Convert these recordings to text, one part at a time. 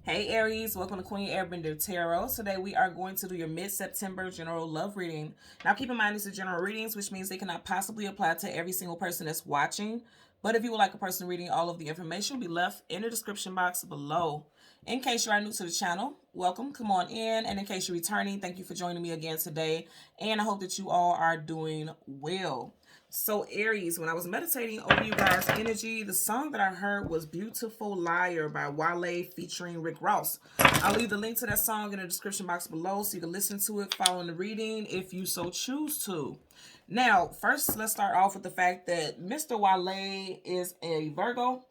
Hey Aries, welcome to Queen Airbender Tarot. Today we are going to do your mid-September general love reading. Now keep in mind these are general readings, which means they cannot possibly apply to every single person that's watching. But if you would like a person reading, all of the information will be left in the description box below. In case you are new to the channel, welcome, come on in. And in case you're returning, thank you for joining me again today. And I hope that you all are doing well. So Aries, when I was meditating over you guys' energy, the song that I heard was Beautiful Liar by Wale featuring Rick Ross. I'll leave the link to that song in the description box below so you can listen to it following the reading if you so choose to. Now, first, let's start off with the fact that Mr. Wale is a Virgo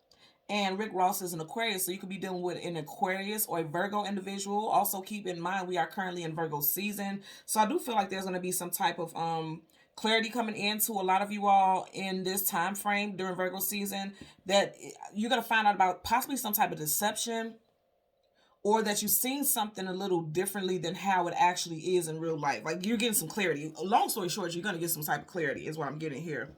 and Rick Ross is an Aquarius, so you could be dealing with an Aquarius or a Virgo individual. Also, keep in mind we are currently in Virgo season, so I do feel like there's going to be some type of clarity coming into a lot of you all in this time frame during Virgo season, that you're going to find out about possibly some type of deception, or that you've seen something a little differently than how it actually is in real life. Like, you're getting some clarity. Long story short, you're going to get some type of clarity is what I'm getting here.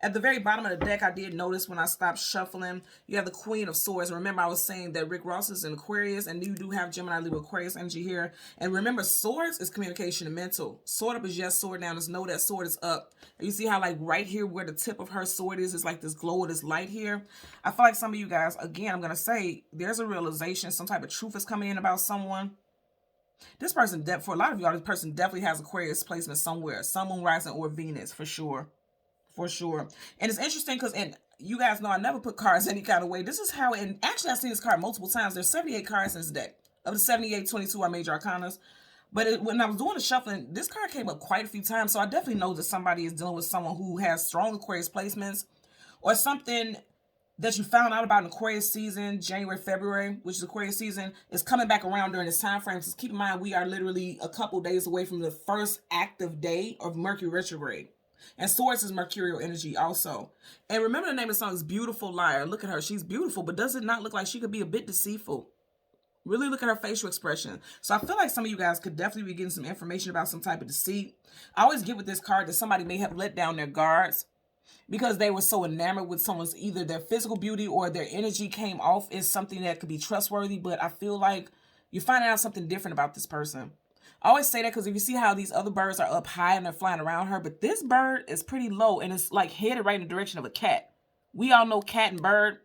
At the very bottom of the deck, I did notice when I stopped shuffling, you have the Queen of Swords. And remember, I was saying that Rick Ross is in Aquarius, and you do have Gemini, Libra, Aquarius energy here. And remember, swords is communication and mental. Sword up is yes, sword down is no, that sword is up. And you see how, like, right here where the tip of her sword is like this glow of this light here. I feel like some of you guys, again, I'm going to say, there's a realization, some type of truth is coming in about someone. This person, for a lot of y'all, this person definitely has Aquarius placement somewhere. Sun, Moon, Rising, or Venus, for sure. For sure. And it's interesting because, and you guys know I never put cards any kind of way. This is how, and actually I've seen this card multiple times. There's 78 cards in this deck. Of the 78, 22 are major arcanas. But when I was doing the shuffling, this card came up quite a few times. So I definitely know that somebody is dealing with someone who has strong Aquarius placements, or something that you found out about in Aquarius season, January, February, which is Aquarius season, is coming back around during this time frame. So keep in mind, we are literally a couple days away from the first active day of Mercury retrograde. And Swords is mercurial energy also. And remember, the name of the song is Beautiful Liar. Look at her. She's beautiful, but does it not look like she could be a bit deceitful? Really look at her facial expression. So I feel like some of you guys could definitely be getting some information about some type of deceit. I always get with this card that somebody may have let down their guards because they were so enamored with someone's, either their physical beauty or their energy came off as something that could be trustworthy. But I feel like you're finding out something different about this person. I always say that because if you see how these other birds are up high and they're flying around her, but this bird is pretty low and it's like headed right in the direction of a cat. We all know cat and bird,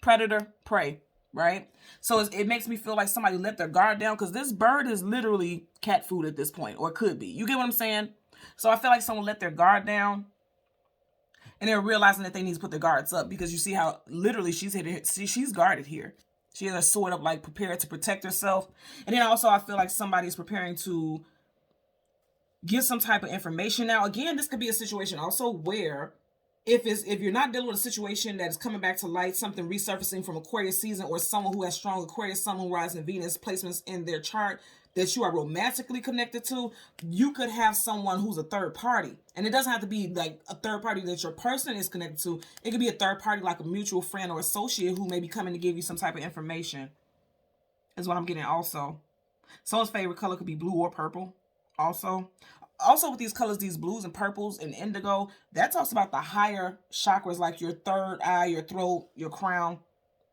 predator, prey, right? So it makes me feel like somebody let their guard down, because this bird is literally cat food at this point, or could be. You get what I'm saying? So I feel like someone let their guard down, and they're realizing that they need to put their guards up, because you see how literally she's guarded here. She has a sword up, like prepared to protect herself. And then also I feel like somebody's preparing to give some type of information. Now, again, this could be a situation also where if you're not dealing with a situation that is coming back to light, something resurfacing from Aquarius season, or someone who has strong Aquarius, Sun, Moon, Rising, Venus placements in their chart that you are romantically connected to, you could have someone who's a third party. And it doesn't have to be like a third party that your person is connected to. It could be a third party, like a mutual friend or associate, who may be coming to give you some type of information, is what I'm getting also. Someone's favorite color could be blue or purple also. Also, with these colors, these blues and purples and indigo, that talks about the higher chakras, like your third eye, your throat, your crown.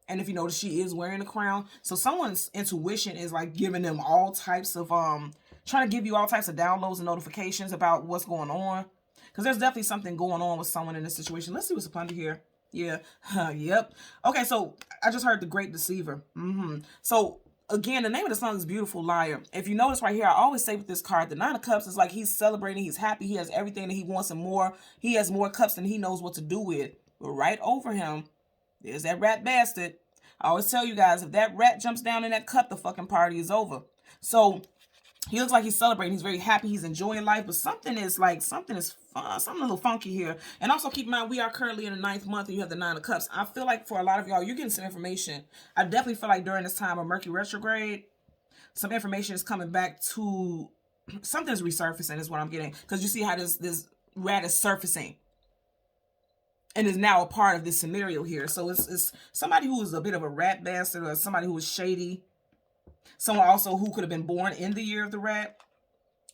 And if you notice, she is wearing a crown. So someone's intuition is like giving them all types of, trying to give you all types of downloads and notifications about what's going on. Because there's definitely something going on with someone in this situation. Let's see what's up under here. Yeah. Yep. Okay, so I just heard the Great Deceiver. So again, the name of the song is Beautiful Liar. If you notice right here, I always say with this card, the Nine of Cups is like he's celebrating, he's happy, he has everything that he wants and more. He has more cups than he knows what to do with. But right over him, there's that rat bastard. I always tell you guys, if that rat jumps down in that cup, the fucking party is over. So he looks like he's celebrating. He's very happy. He's enjoying life. But something is fun, something a little funky here. And also keep in mind, we are currently in the 9th month and you have the 9 of Cups. I feel like for a lot of y'all, you're getting some information. I definitely feel like during this time of Mercury retrograde, some information is coming back to, something's resurfacing is what I'm getting. Because you see how this rat is surfacing and is now a part of this scenario here. So it's somebody who is a bit of a rat bastard, or somebody who is shady. Someone also who could have been born in the year of the rat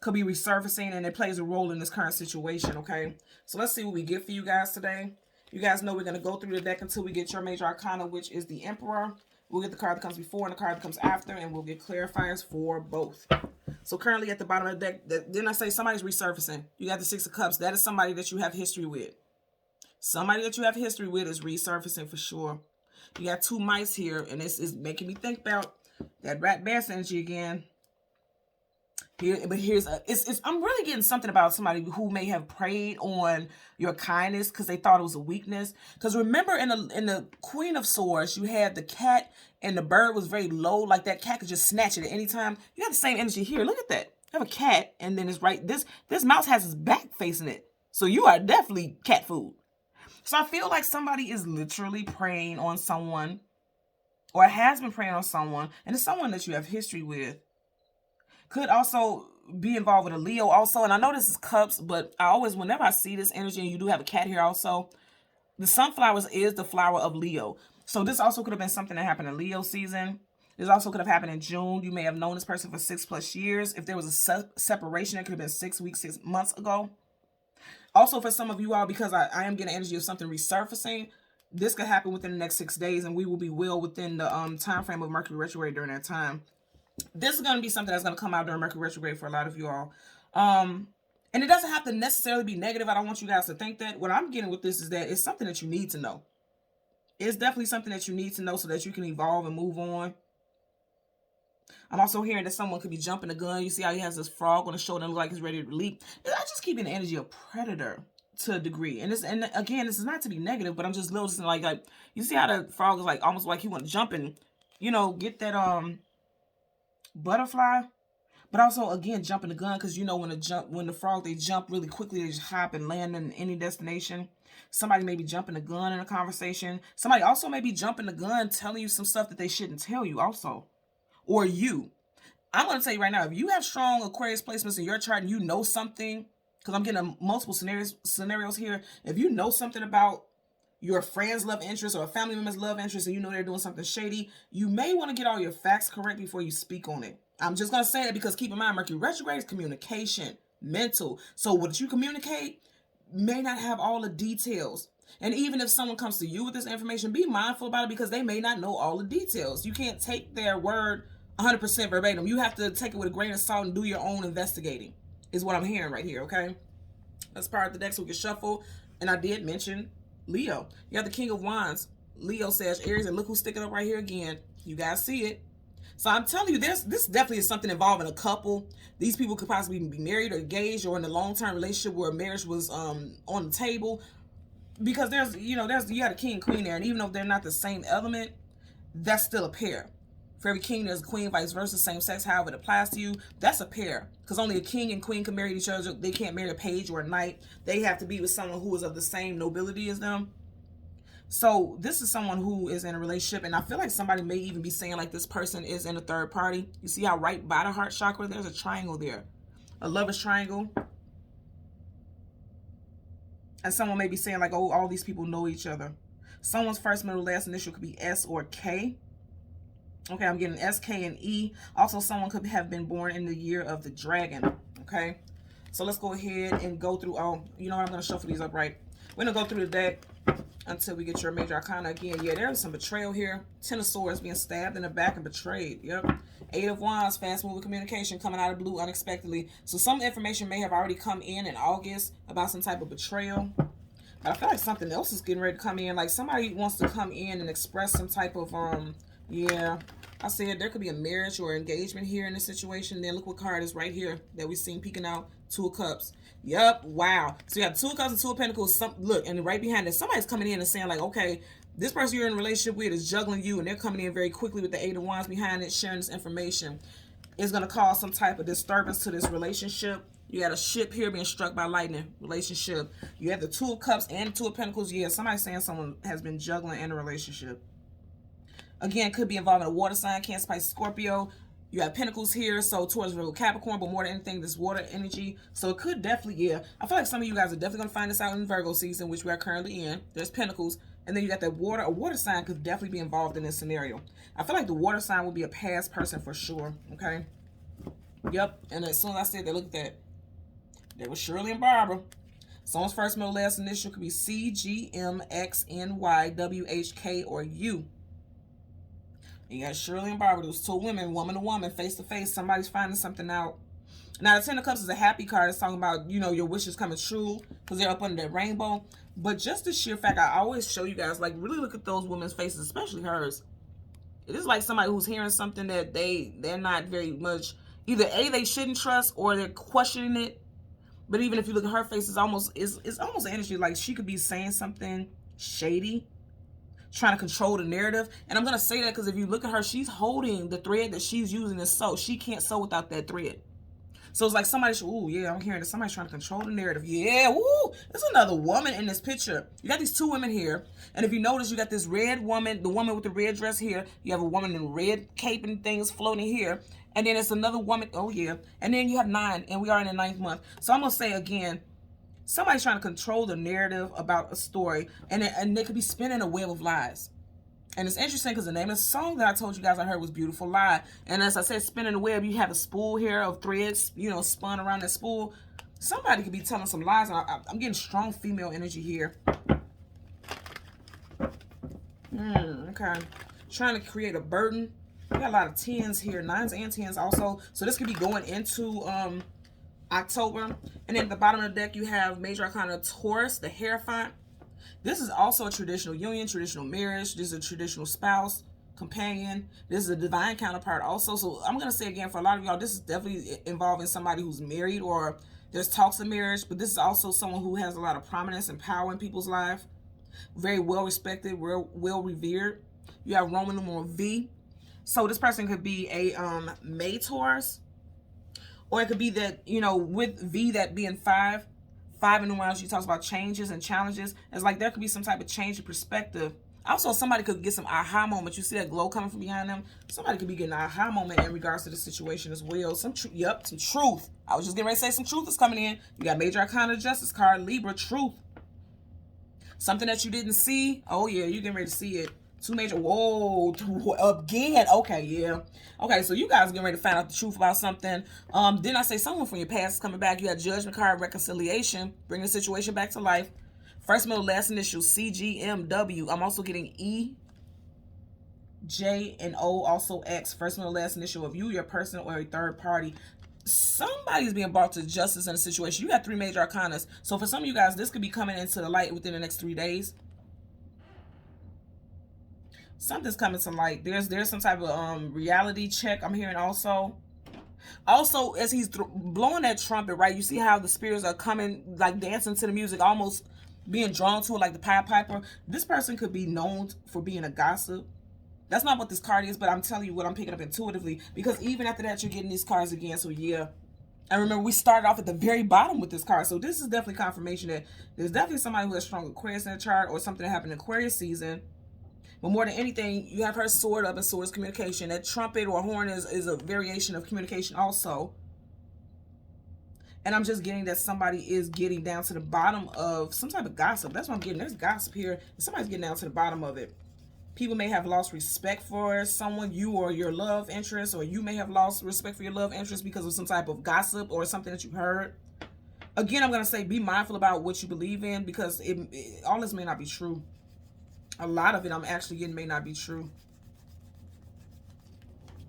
could be resurfacing, and it plays a role in this current situation, okay? So let's see what we get for you guys today. You guys know we're going to go through the deck until we get your major arcana, which is the Emperor. We'll get the card that comes before and the card that comes after, and we'll get clarifiers for both. So currently at the bottom of the deck, didn't I say somebody's resurfacing? You got the Six of Cups. That is somebody that you have history with. Somebody that you have history with is resurfacing for sure. You got two mice here, and this is making me think about that rat bass energy again. Here, but here's I'm really getting something about somebody who may have preyed on your kindness because they thought it was a weakness. Because remember, in the Queen of Swords, you had the cat and the bird was very low, like that cat could just snatch it at any time. You have the same energy here. Look at that. You have a cat, and then it's right. This mouse has its back facing it, so you are definitely cat food. So I feel like somebody is literally preying on someone, or has been preying on someone, and it's someone that you have history with. Could also be involved with a Leo also. And I know this is cups, but I always, whenever I see this energy, and you do have a cat here also, the sunflowers is the flower of Leo. So this also could have been something that happened in Leo season. This also could have happened in June. You may have known this person for 6+ years. If there was a separation, it could have been 6 weeks, 6 months ago. Also for some of you all, because I am getting energy of something resurfacing, this could happen within the next 6 days, and we will be well within the time frame of Mercury retrograde during that time. This is going to be something that's going to come out during Mercury retrograde for a lot of you all. And it doesn't have to necessarily be negative. I don't want you guys to think that. What I'm getting with this is that it's something that you need to know. It's definitely something that you need to know so that you can evolve and move on. I'm also hearing that someone could be jumping the gun. You see how he has this frog on his shoulder and look like he's ready to leap. I just keep an energy of predator to a degree. And again, this is not to be negative, but I'm just noticing like you see how the frog is like almost like he want to jump and, you know, get that butterfly, but also again jumping the gun, because you know when the frog, they jump really quickly, they just hop and land in any destination. Somebody may be jumping the gun in a conversation. Somebody also may be jumping the gun telling you some stuff that they shouldn't tell you also. Or you. I'm going to tell you right now, if you have strong Aquarius placements in your chart and you know something, because I'm getting multiple scenarios here, if you know something about your friend's love interest or a family member's love interest and you know they're doing something shady, you may want to get all your facts correct before you speak on it. I'm just going to say that because keep in mind, Mercury retrograde is communication, mental. So what you communicate may not have all the details. And even if someone comes to you with this information, be mindful about it because they may not know all the details. You can't take their word 100% verbatim. You have to take it with a grain of salt and do your own investigating, is what I'm hearing right here, okay? Let's power up the deck so we can shuffle. And I did mention Leo. You have the King of Wands, Leo, Sag, Aries, and look who's sticking up right here again. You guys see it. So I'm telling you, this definitely is something involving a couple. These people could possibly be married or engaged or in a long-term relationship where marriage was on the table. Because you got a king and queen there, and even though they're not the same element, that's still a pair. For every king, there's a queen, vice versa, same sex, however it applies to you. That's a pair. Because only a king and queen can marry each other. They can't marry a page or a knight. They have to be with someone who is of the same nobility as them. So this is someone who is in a relationship, and I feel like somebody may even be saying like this person is in a third party. You see how right by the heart chakra, there's a triangle there. A lover's triangle. And someone may be saying like, oh, all these people know each other. Someone's first, middle, last initial could be S or K. Okay, I'm getting S, K, and E. Also, someone could have been born in the year of the dragon. Okay, so let's go ahead and go through. Oh, you know what? I'm going to shuffle these up right. We're going to go through the deck until we get your major arcana again. Yeah, there's some betrayal here. 10 of Swords, being stabbed in the back and betrayed. Yep. 8 of Wands, fast moving communication coming out of blue unexpectedly. So some information may have already come in August about some type of betrayal. But I feel like something else is getting ready to come in. Like somebody wants to come in and express some type of yeah, I said there could be a marriage or engagement here in this situation. Then look what card is right here that we've seen peeking out. 2 of Cups. Yep, wow. So you have 2 of Cups and 2 of Pentacles. Look, and right behind it, somebody's coming in and saying like, okay, this person you're in a relationship with is juggling you, and they're coming in very quickly with the 8 of Wands behind it, sharing this information. It's going to cause some type of disturbance to this relationship. You got a ship here being struck by lightning. Relationship. You have the 2 of Cups and 2 of Pentacles. Yeah, somebody's saying someone has been juggling in a relationship. Again, could be involving a water sign, Cancer, Pisces, Scorpio. You have Pentacles here, so towards Virgo, Capricorn, but more than anything, this water energy. So it could definitely, yeah. I feel like some of you guys are definitely going to find this out in Virgo season, which we are currently in. There's Pentacles. And then you got that water. A water sign could definitely be involved in this scenario. I feel like the water sign will be a past person for sure, okay? Yep. And as soon as I said that, look at that. There was Shirley and Barbara. Someone's first, middle, last initial could be C, G, M, X, N, Y, W, H, K, or U. You got Shirley and Barbara. Those two women, woman to woman, face to face. Somebody's finding something out. Now, the Ten of Cups is a happy card. It's talking about, you know, your wishes coming true because they're up under that rainbow. But just the sheer fact, I always show you guys, like, really look at those women's faces, especially hers. It is like somebody who's hearing something that they're not very much, either A, they shouldn't trust, or they're questioning it. But even if you look at her face, it's almost an energy like she could be saying something shady, trying to control the narrative. And I'm going to say that because if you look at her, she's holding the thread that she's using to sew. She can't sew without that thread. So it's like somebody should, ooh, yeah, I'm hearing that somebody's trying to control the narrative. Yeah, ooh, there's another woman in this picture. You got these two women here. And if you notice, you got this red woman, the woman with the red dress here. You have a woman in red cape and things floating here. And then it's another woman, oh yeah. And then you have 9, and we are in the 9th month. So I'm going to say again, somebody's trying to control the narrative about a story. And they could be spinning a web of lies. And it's interesting because the name of the song that I told you guys I heard was Beautiful Lie. And as I said, spinning the web, you have a spool here of threads, you know, spun around that spool. Somebody could be telling some lies. I'm getting strong female energy here. Okay. Trying to create a burden. We got a lot of 10s here, 9s and 10s also. So this could be going into October. And then at the bottom of the deck, you have Major Arcana Taurus, the Hierophant. This is also a traditional union, traditional marriage. This is a traditional spouse, companion. This is a divine counterpart also. So I'm going to say again, for a lot of y'all, this is definitely involving somebody who's married or there's talks of marriage. But this is also someone who has a lot of prominence and power in people's life. Very well respected, well revered. You have Roman numeral V. So this person could be a May Taurus. Or it could be that, you know, with V, that being 5 in numerology, she talks about changes and challenges. It's like there could be some type of change in perspective. Also, somebody could get some aha moment. You see that glow coming from behind them? Somebody could be getting an aha moment in regards to the situation as well. Some truth. I was just getting ready to say some truth is coming in. You got Major Arcana Justice card, Libra, truth. Something that you didn't see. Oh, yeah, you're getting ready to see it. 2 major, whoa, again. Okay, yeah. Okay, so you guys getting ready to find out the truth about something. Didn't I say someone from your past is coming back? You got Judgment card, reconciliation, bring the situation back to life. First, middle, last initial, CGMW. I'm also getting E, J, and O, also X. First, middle, last initial of you, your person, or a third party. Somebody's being brought to justice in a situation. You got 3 major arcanas. So for some of you guys, this could be coming into the light within the next 3 days. Something's coming to light. There's some type of reality check I'm hearing also. Also, as he's blowing that trumpet, right, you see how the spirits are coming, like dancing to the music, almost being drawn to it like the Pied Piper. This person could be known for being a gossip. That's not what this card is, but I'm telling you what I'm picking up intuitively. Because even after that, you're getting these cards again. So, yeah. And remember, we started off at the very bottom with this card. So, this is definitely confirmation that there's definitely somebody who has strong Aquarius in the chart or something that happened in Aquarius season. But more than anything, you have her sword up, and sword is communication. That trumpet or horn is a variation of communication also. And I'm just getting that somebody is getting down to the bottom of some type of gossip. That's what I'm getting. There's gossip here. Somebody's getting down to the bottom of it. People may have lost respect for someone, you or your love interest, or you may have lost respect for your love interest because of some type of gossip or something that you heard. Again, I'm going to say be mindful about what you believe in, because all this may not be true. A lot of it I'm actually getting may not be true.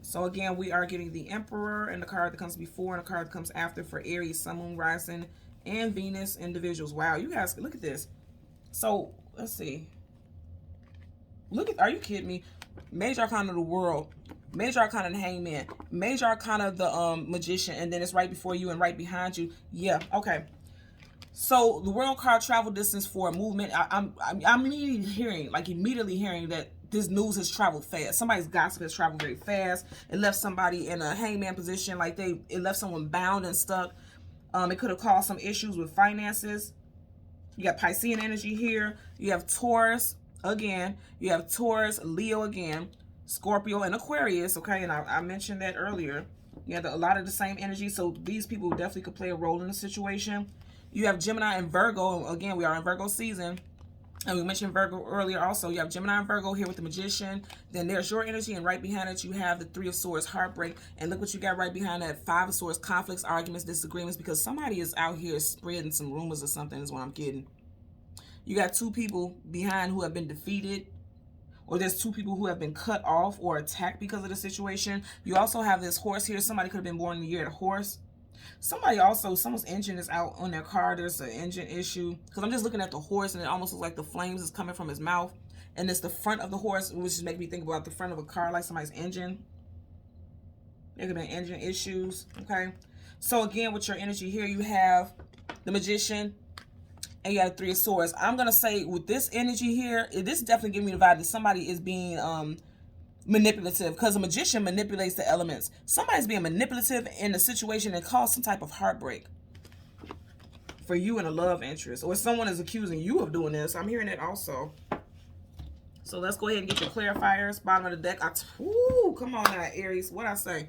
So again, we are getting the Emperor and the card that comes before and the card that comes after for Aries, Sun, Moon, Rising, and Venus individuals. Wow, you guys, look at this. So, let's see. Look at, are you kidding me? Major Arcana of the World, Major Arcana the Hangman, Major Arcana the Magician, and then it's right before you and right behind you. Yeah, okay. So the World card, travel distance for a movement. I'm immediately hearing that this news has traveled fast. Somebody's gossip has traveled very fast. It left somebody in a hangman position, like it left someone bound and stuck. It could have caused some issues with finances. You got Piscean energy here. You have Taurus again. You have Taurus, Leo again, Scorpio, and Aquarius. Okay, and I mentioned that earlier. You have a lot of the same energy, so these people definitely could play a role in the situation. You have Gemini and Virgo. Again, we are in Virgo season. And we mentioned Virgo earlier also. You have Gemini and Virgo here with the Magician. Then there's your energy. And right behind it, you have the 3 of Swords, heartbreak. And look what you got right behind that, 5 of Swords, conflicts, arguments, disagreements. Because somebody is out here spreading some rumors or something is what I'm getting. You got 2 people behind who have been defeated. or there's two people who have been cut off or attacked because of the situation. You also have this horse here. Somebody could have been born in the year of the horse. Somebody also, someone's engine is out on their car. There's an engine issue. Because I'm just looking at the horse and it almost looks like the flames is coming from his mouth. And it's the front of the horse, which just makes me think about the front of a car, like somebody's engine. There could be engine issues, okay? So again, with your energy here, you have the Magician and you have the Three of Swords. I'm going to say with this energy here, this definitely gives me the vibe that somebody is being manipulative, because a magician manipulates the elements. Somebody's being manipulative in a situation that caused some type of heartbreak for you in a love interest, or someone is accusing you of doing this. I'm hearing it also. So let's go ahead and get your clarifiers. Bottom of the deck. Ooh, come on now, Aries. What I say?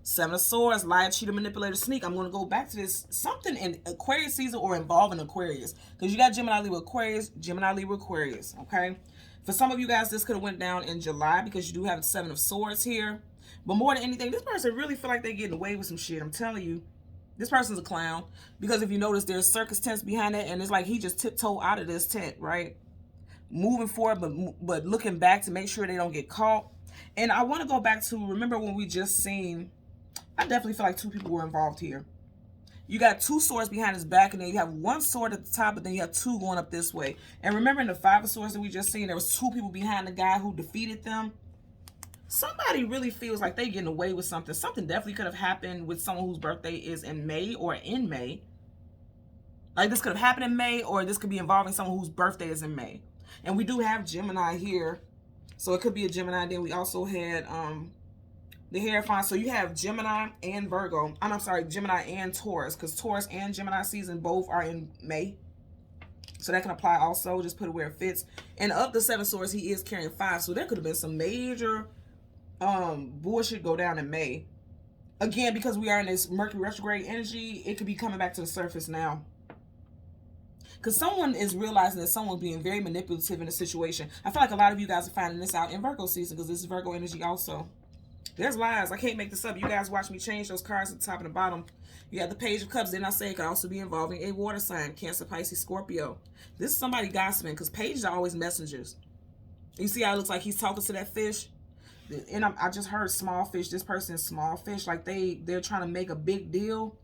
Seven of Swords, liar, cheater, manipulator, sneak. I'm going to go back to this. Something in Aquarius season or involving Aquarius. Because you got Gemini, Libra, Aquarius, Gemini, Libra, Aquarius. Okay? For some of you guys, this could have went down in July because you do have the Seven of Swords here. But more than anything, this person really feel like they're getting away with some shit. I'm telling you. This person's a clown. Because if you notice, there's circus tents behind it. And it's like he just tiptoed out of this tent, right? Moving forward, but looking back to make sure they don't get caught. And I want to go back to, remember when we just seen, I definitely feel like two people were involved here. You got two swords behind his back, and then you have one sword at the top, but then you have two going up this way. And remember in the Five of Swords that we just seen, there was two people behind the guy who defeated them. Somebody really feels like they're getting away with something. Something definitely could have happened with someone whose birthday is in May or in May. Like this could have happened in May, or this could be involving someone whose birthday is in May. And we do have Gemini here. So it could be a Gemini. Then we also had the Hierophant. So you have Gemini and Virgo. I'm sorry, Gemini and Taurus. Because Taurus and Gemini season both are in May. So that can apply also. Just put it where it fits. And of the Seven Swords, he is carrying 5. So there could have been some major bullshit go down in May. Again, because we are in this Mercury retrograde energy, it could be coming back to the surface now. Because someone is realizing that someone's being very manipulative in a situation. I feel like a lot of you guys are finding this out in Virgo season, because this is Virgo energy also. There's lies. I can't make this up. You guys watch me change those cards at the top and the bottom. You have the Page of Cups. Then I say it could also be involving a water sign. Cancer, Pisces, Scorpio. This is somebody gossiping, because pages are always messengers. You see how it looks like he's talking to that fish? And I just heard small fish. This person is small fish. Like they're trying to make a big deal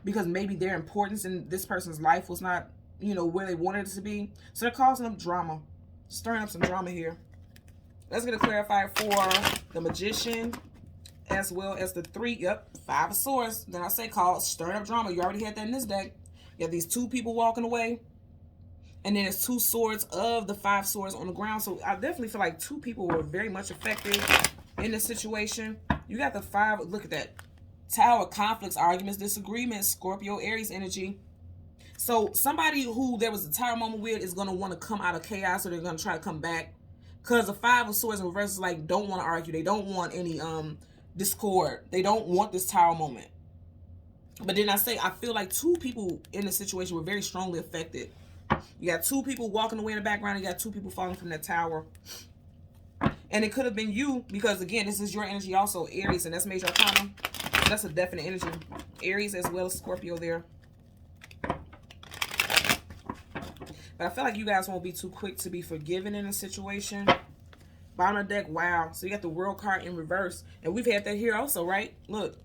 because maybe their importance in this person's life was not, you know, where they wanted it to be. So they're causing up drama. Stirring up some drama here. Let's get a clarifier for the Magician as well as the Five of Swords. Then I say called stirring up drama. You already had that in this deck. You have these two people walking away. And then it's two swords of the 5 swords on the ground. So I definitely feel like two people were very much affected in this situation. You got the 5. Look at that. Tower, conflicts, arguments, disagreements, Scorpio, Aries energy. So somebody who there was a tower moment with is going to want to come out of chaos, or they're going to try to come back. Because the 5 of swords in reverse is like, don't want to argue. They don't want any discord. They don't want this tower moment. But then I feel like two people in the situation were very strongly affected. You got two people walking away in the background. You got two people falling from that tower. And it could have been you, because again, this is your energy also, Aries, and that's major arcana. So that's a definite energy. Aries as well as Scorpio there. But I feel like you guys won't be too quick to be forgiven in a situation. Bottom of the deck, wow. So you got the World card in reverse. And we've had that here also, right? Look.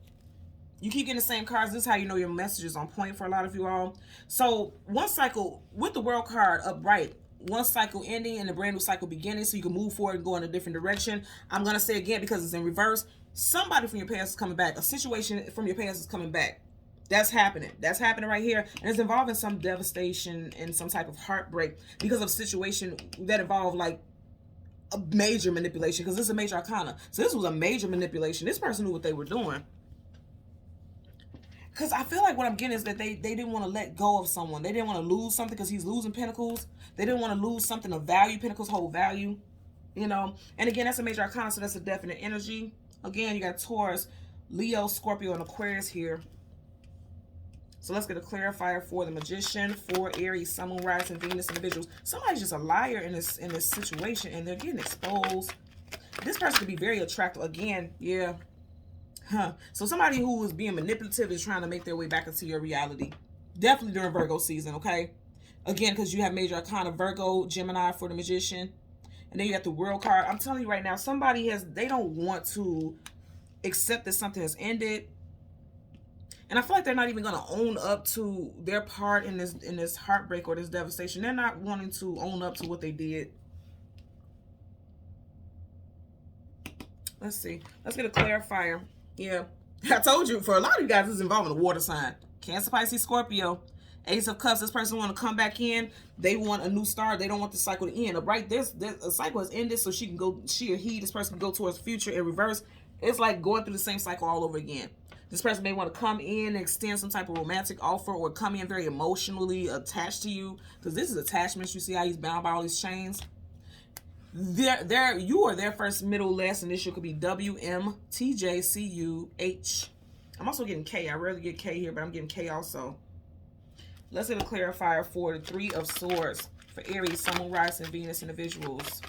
You keep getting the same cards. This is how you know your message is on point for a lot of you all. So one cycle with the World card upright, one cycle ending and a brand new cycle beginning, so you can move forward and go in a different direction. I'm going to say again, because it's in reverse, somebody from your past is coming back. A situation from your past is coming back. That's happening. That's happening right here. And it's involving some devastation and some type of heartbreak because of a situation that involved like a major manipulation, because this is a major arcana. So this was a major manipulation. This person knew what they were doing. Because I feel like what I'm getting is that they didn't want to let go of someone. They didn't want to lose something because he's losing pentacles. They didn't want to lose something of value. Pentacles hold value, you know. And again, that's a major arcana, so that's a definite energy. Again, you got Taurus, Leo, Scorpio, and Aquarius here. So let's get a clarifier for the Magician, for Aries, Sun, Moon, Rising, Venus individuals. Somebody's just a liar in this situation, and they're getting exposed. This person could be very attractive. Again, yeah. So somebody who is being manipulative is trying to make their way back into your reality. Definitely during Virgo season, okay? Again, because you have major arcana, Virgo, Gemini for the Magician. And then you got the World card. I'm telling you right now, somebody they don't want to accept that something has ended. And I feel like they're not even going to own up to their part in this heartbreak or this devastation. They're not wanting to own up to what they did. Let's see. Let's get a clarifier. Yeah. I told you, for a lot of you guys, this is involving a water sign. Cancer, Pisces, Scorpio. Ace of Cups. This person want to come back in. They want a new start. They don't want the cycle to end. Right? There's a cycle has ended, so she or he, this person can go towards the future in reverse. It's like going through the same cycle all over again. This person may want to come in and extend some type of romantic offer, or come in very emotionally attached to you, because this is attachments. You see how he's bound by all these chains. You or their first, middle, last initial could be W, M, T, J, C, U, H. I'm also getting K. I rarely get K here, but I'm getting K also. Let's get a clarifier for the Three of Swords for Aries, Sun, Moon, Rising, Venus individuals.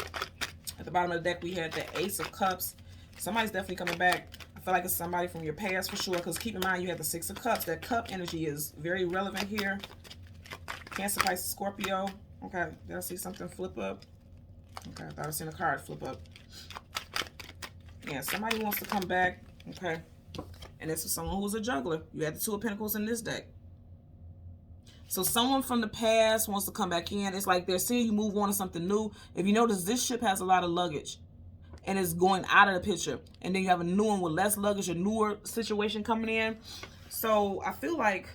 At the bottom of the deck, we had the Ace of Cups. Somebody's definitely coming back. I feel like it's somebody from your past for sure, because keep in mind you have the Six of Cups. That cup energy is very relevant here. Cancer, Pisces, Scorpio. Okay, did I see something flip up? Okay, I thought I seen a card flip up. Yeah, somebody wants to come back. Okay. And this is someone who's a juggler. You had the Two of Pentacles in this deck. So someone from the past wants to come back in. It's like they're seeing you move on to something new. If you notice, this ship has a lot of luggage and it's going out of the picture. And then you have a new one with less luggage, a newer situation coming in. So I feel like,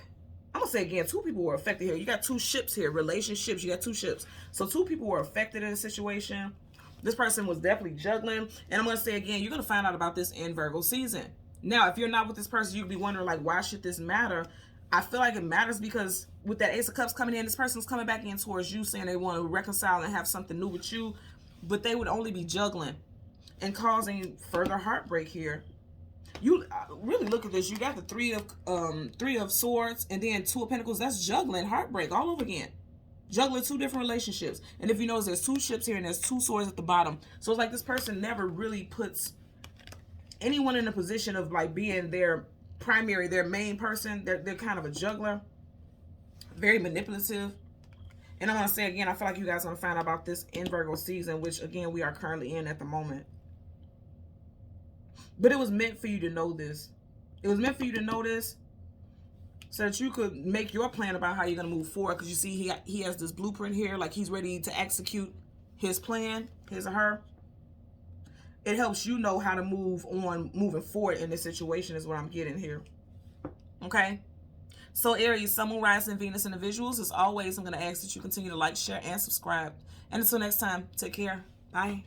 I'm going to say again, two people were affected here. You got two ships here, relationships. You got two ships. So two people were affected in the situation. This person was definitely juggling. And I'm going to say again, you're going to find out about this in Virgo season. Now, if you're not with this person, you'd be wondering, like, why should this matter? I feel like it matters because with that Ace of Cups coming in, this person's coming back in towards you, saying they want to reconcile and have something new with you, but they would only be juggling and causing further heartbreak here. You really look at this. You got the Three of Swords and then Two of Pentacles. That's juggling, heartbreak all over again. Juggling two different relationships. And if you notice, there's two ships here and there's two swords at the bottom. So it's like this person never really puts anyone in a position of like being their primary, their main person. They're kind of a juggler. Very manipulative. And I'm going to say again, I feel like you guys are going to find out about this in Virgo season, which again, we are currently in at the moment. But it was meant for you to know this. It was meant for you to know this so that you could make your plan about how you're going to move forward. Because you see, he has this blueprint here, like he's ready to execute his plan, his or her. It helps you know how to move on, moving forward in this situation is what I'm getting here. Okay? So Aries, Sun, Moon, Rising, Venus individuals, as always, I'm going to ask that you continue to like, share, and subscribe. And until next time, take care. Bye.